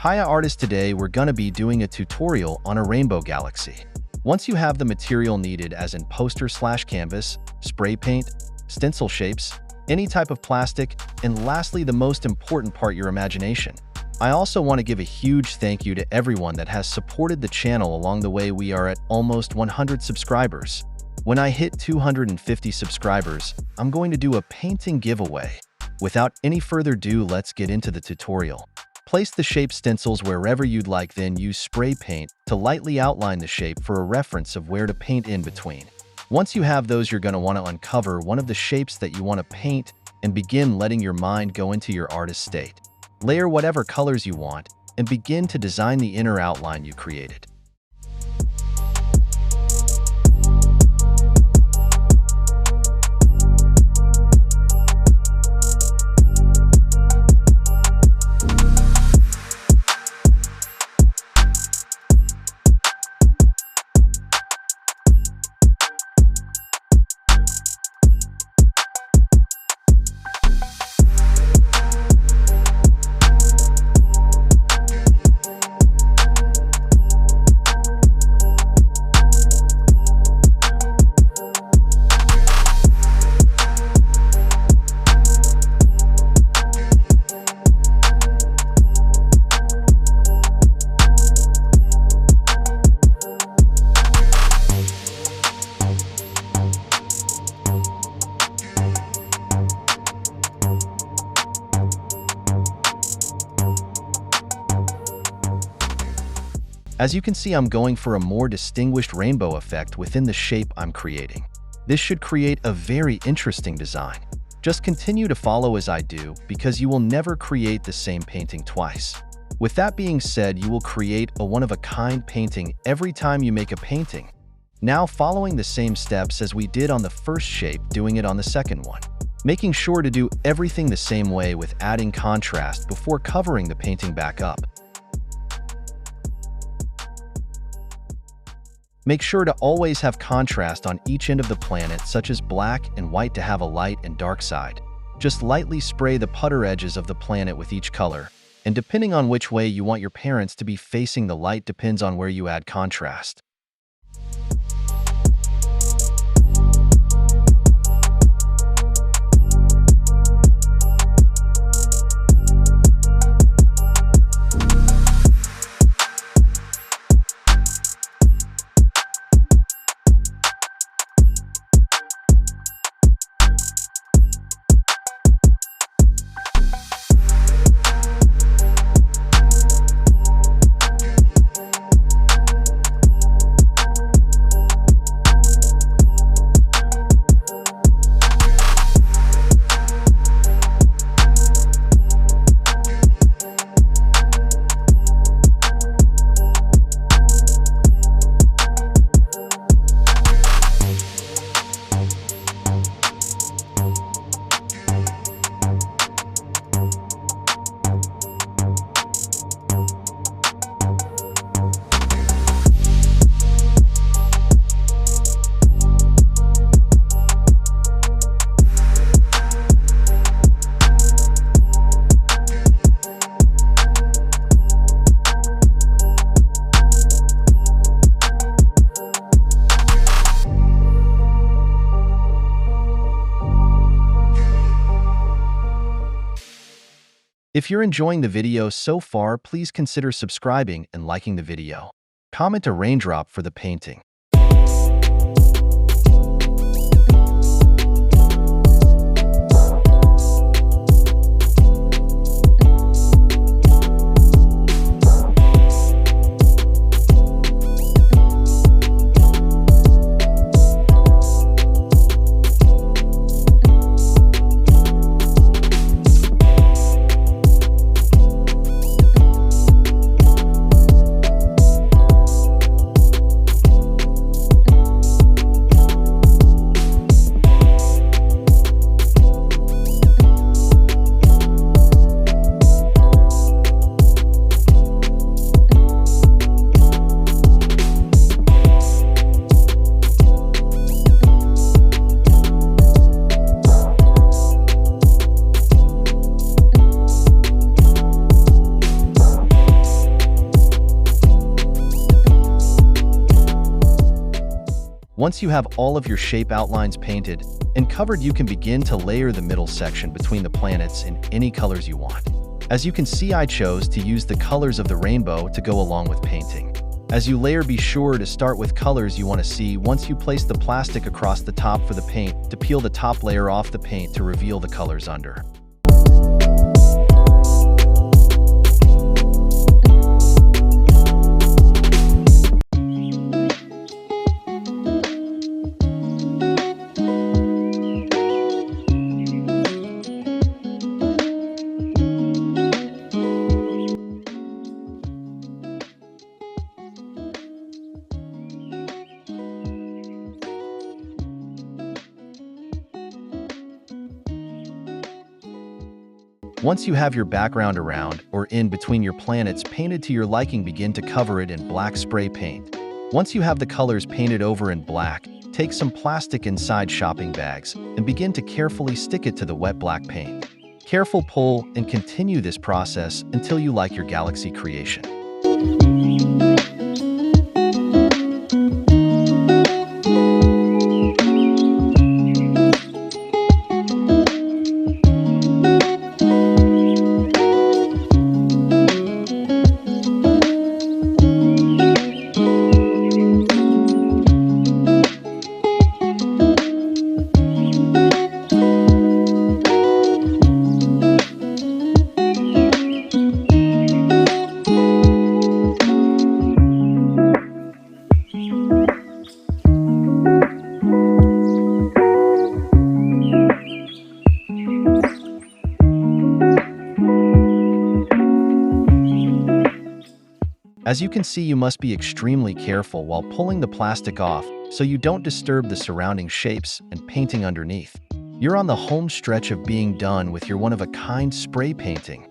Hiya Artist, today we're gonna be doing a tutorial on a rainbow galaxy. Once you have the material needed as in poster/canvas, spray paint, stencil shapes, any type of plastic, and lastly the most important part, your imagination. I also want to give a huge thank you to everyone that has supported the channel along the way. We are at almost 100 subscribers. When I hit 250 subscribers, I'm going to do a painting giveaway. Without any further ado, let's get into the tutorial. Place the shape stencils wherever you'd like, then use spray paint to lightly outline the shape for a reference of where to paint in between. Once you have those, you're going to want to uncover one of the shapes that you want to paint and begin letting your mind go into your artist state. Layer whatever colors you want and begin to design the inner outline you created. As you can see, I'm going for a more distinguished rainbow effect within the shape I'm creating. This should create a very interesting design. Just continue to follow as I do, because you will never create the same painting twice. With that being said, you will create a one-of-a-kind painting every time you make a painting. Now, following the same steps as we did on the first shape, doing it on the second one. Making sure to do everything the same way with adding contrast before covering the painting back up. Make sure to always have contrast on each end of the planet, such as black and white, to have a light and dark side. Just lightly spray the putter edges of the planet with each color, and depending on which way you want your parents to be facing, the light depends on where you add contrast. If you're enjoying the video so far, please consider subscribing and liking the video. Comment a raindrop for the painting. Once you have all of your shape outlines painted and covered, you can begin to layer the middle section between the planets in any colors you want. As you can see, I chose to use the colors of the rainbow to go along with painting. As you layer, be sure to start with colors you want to see. Once you place the plastic across the top for the paint, to peel the top layer off the paint to reveal the colors under. Once you have your background around or in between your planets painted to your liking, begin to cover it in black spray paint. Once you have the colors painted over in black, take some plastic inside shopping bags and begin to carefully stick it to the wet black paint. Careful pull and continue this process until you like your galaxy creation. As you can see, you must be extremely careful while pulling the plastic off so you don't disturb the surrounding shapes and painting underneath. You're on the home stretch of being done with your one-of-a-kind spray painting.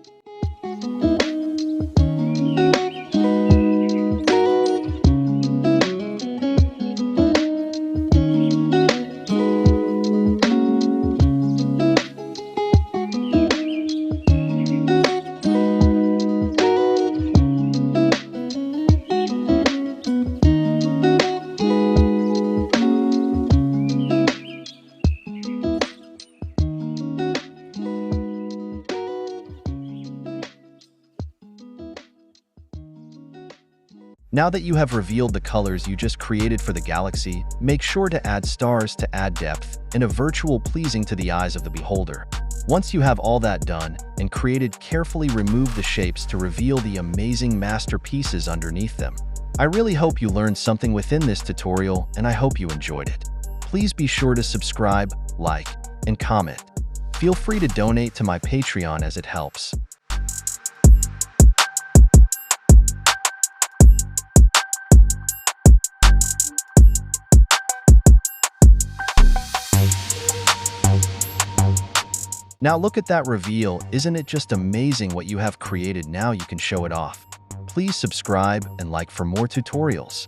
Now that you have revealed the colors you just created for the galaxy, make sure to add stars to add depth and a virtual pleasing to the eyes of the beholder. Once you have all that done and created, carefully remove the shapes to reveal the amazing masterpieces underneath them. I really hope you learned something within this tutorial, and I hope you enjoyed it. Please be sure to subscribe, like, and comment. Feel free to donate to my Patreon as it helps. Now look at that reveal. Isn't it just amazing what you have created? Now you can show it off. Please subscribe and like for more tutorials.